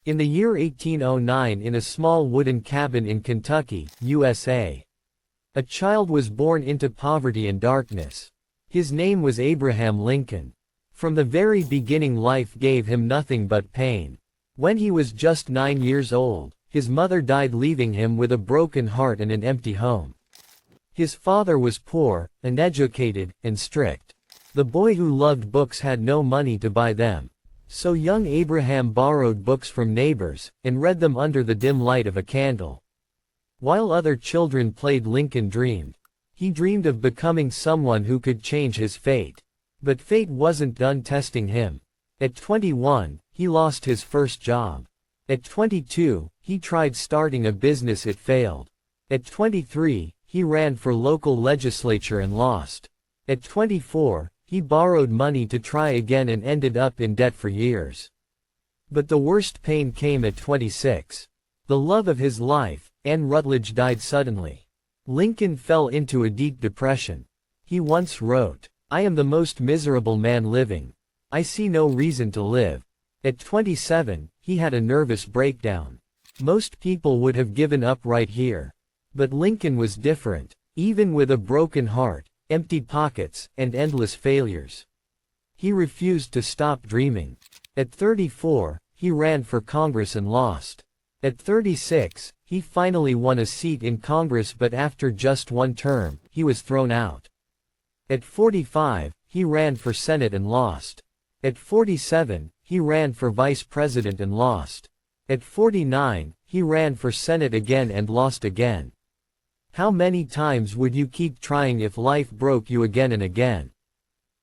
In the year 1809, in a small wooden cabin in Kentucky, USA, a child was born into poverty and darkness. His name was Abraham Lincoln. From the very beginning, life gave him nothing but pain. When he was just 9 years old, his mother died, leaving him with a broken heart and an empty home. His father was poor, uneducated, and strict. The boy who loved books had no money to buy them. So young Abraham borrowed books from neighbors, and read them under the dim light of a candle. While other children played, Lincoln dreamed. He dreamed of becoming someone who could change his fate. But fate wasn't done testing him. At 21, he lost his first job. At 22, he tried starting a business. It failed. At 23, he ran for local legislature and lost. At 24, he borrowed money to try again and ended up in debt for years. But the worst pain came at 26. The love of his life, Anne Rutledge, died suddenly. Lincoln fell into a deep depression. He once wrote, "I am the most miserable man living. I see no reason to live." At 27, he had a nervous breakdown. Most people would have given up right here. But Lincoln was different. Even with a broken heart, empty pockets, and endless failures, he refused to stop dreaming. At 34, he ran for Congress and lost. At 36, he finally won a seat in Congress, but after just one term, he was thrown out. At 45, he ran for Senate and lost. At 47, he ran for Vice President and lost. At 49, he ran for Senate again and lost again. How many times would you keep trying if life broke you again and again?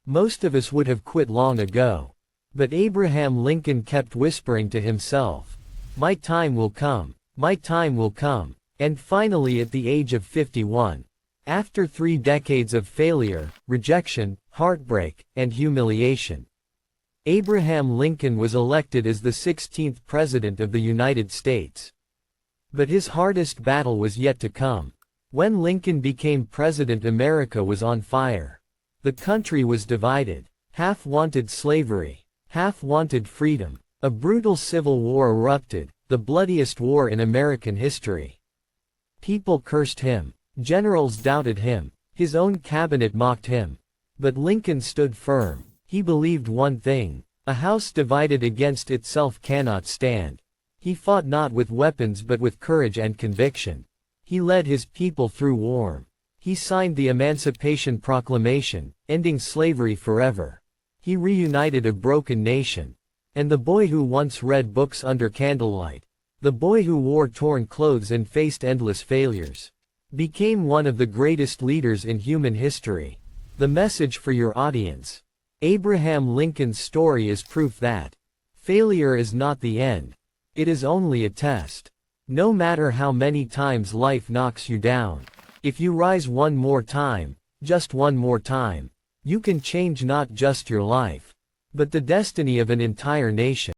Most of us would have quit long ago. But Abraham Lincoln kept whispering to himself, "My time will come. My time will come." And finally, at the age of 51, after 3 decades of failure, rejection, heartbreak, and humiliation, Abraham Lincoln was elected as the 16th President of the United States. But his hardest battle was yet to come. When Lincoln became president, America was on fire. The country was divided. Half wanted slavery, half wanted freedom. A brutal civil war erupted, the bloodiest war in American history. People cursed him. Generals doubted him. His own cabinet mocked him. But Lincoln stood firm. He believed one thing: a house divided against itself cannot stand. He fought not with weapons but with courage and conviction. He led his people through war. He signed the Emancipation Proclamation, ending slavery forever. He reunited a broken nation. And the boy who once read books under candlelight, the boy who wore torn clothes and faced endless failures, became one of the greatest leaders in human history. The message for your audience: Abraham Lincoln's story is proof that failure is not the end. It is only a test. No matter how many times life knocks you down, if you rise one more time, just one more time, you can change not just your life, but the destiny of an entire nation.